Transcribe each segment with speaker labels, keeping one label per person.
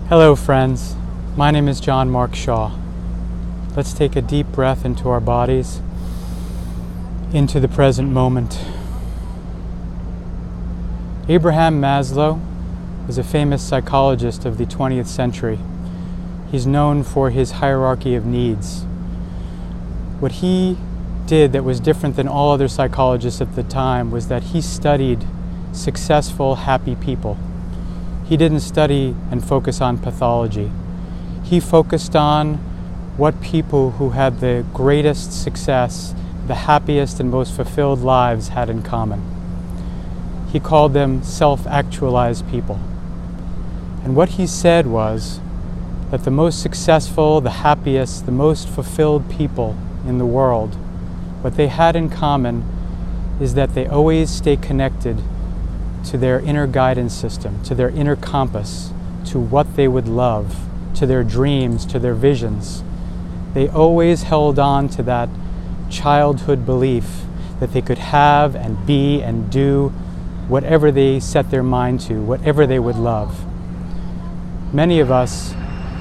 Speaker 1: Hello friends, my name is John Mark Shaw. Let's take a deep breath into our bodies, into the present moment. Abraham Maslow was a famous psychologist of the 20th century. He's known for his hierarchy of needs. What he did that was different than all other psychologists at the time was that he studied successful, happy people. He didn't study and focus on pathology. He focused on what people who had the greatest success, the happiest and most fulfilled lives had in common. He called them self-actualized people. And what he said was that the most successful, the happiest, the most fulfilled people in the world, what they had in common is that they always stay connected to their inner guidance system, to their inner compass, to what they would love, to their dreams, to their visions. They always held on to that childhood belief that they could have and be and do whatever they set their mind to, whatever they would love. Many of us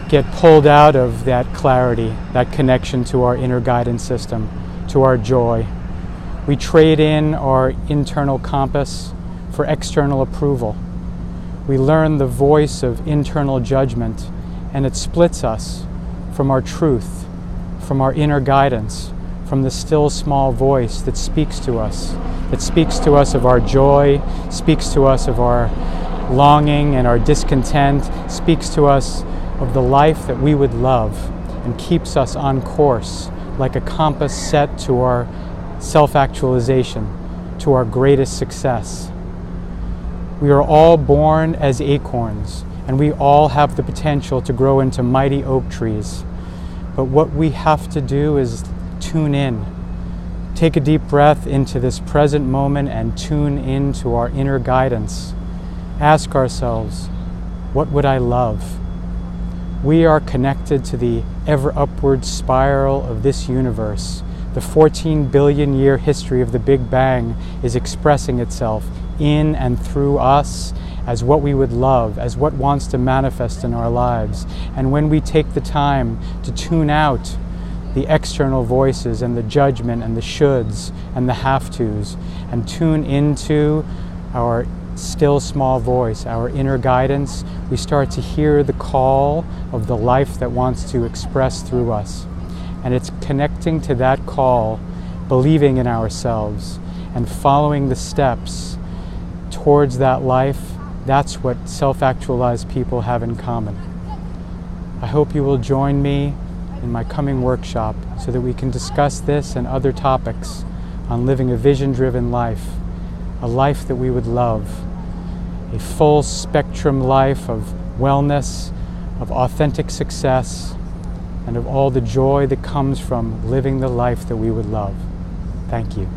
Speaker 1: get pulled out of that clarity, that connection to our inner guidance system, to our joy. We trade in our internal compass for external approval. We learn the voice of internal judgment, and it splits us from our truth, from our inner guidance, from the still small voice that speaks to us of our joy, speaks to us of our longing and our discontent, speaks to us of the life that we would love, and keeps us on course like a compass set to our self-actualization, to our greatest success. We are all born as acorns, and we all have the potential to grow into mighty oak trees. But what we have to do is tune in. Take a deep breath into this present moment and tune into our inner guidance. Ask ourselves, what would I love? We are connected to the ever upward spiral of this universe. The 14 billion year history of the Big Bang is expressing itself in and through us as what we would love, as what wants to manifest in our lives. And when we take the time to tune out the external voices and the judgment and the shoulds and the have-tos, and tune into our still small voice, our inner guidance, we start to hear the call of the life that wants to express through us. And it's connecting to that call, believing in ourselves, and following the steps towards that life. That's what self-actualized people have in common. I hope you will join me in my coming workshop so that we can discuss this and other topics on living a vision-driven life, a life that we would love, a full spectrum life of wellness, of authentic success, and of all the joy that comes from living the life that we would love. Thank you.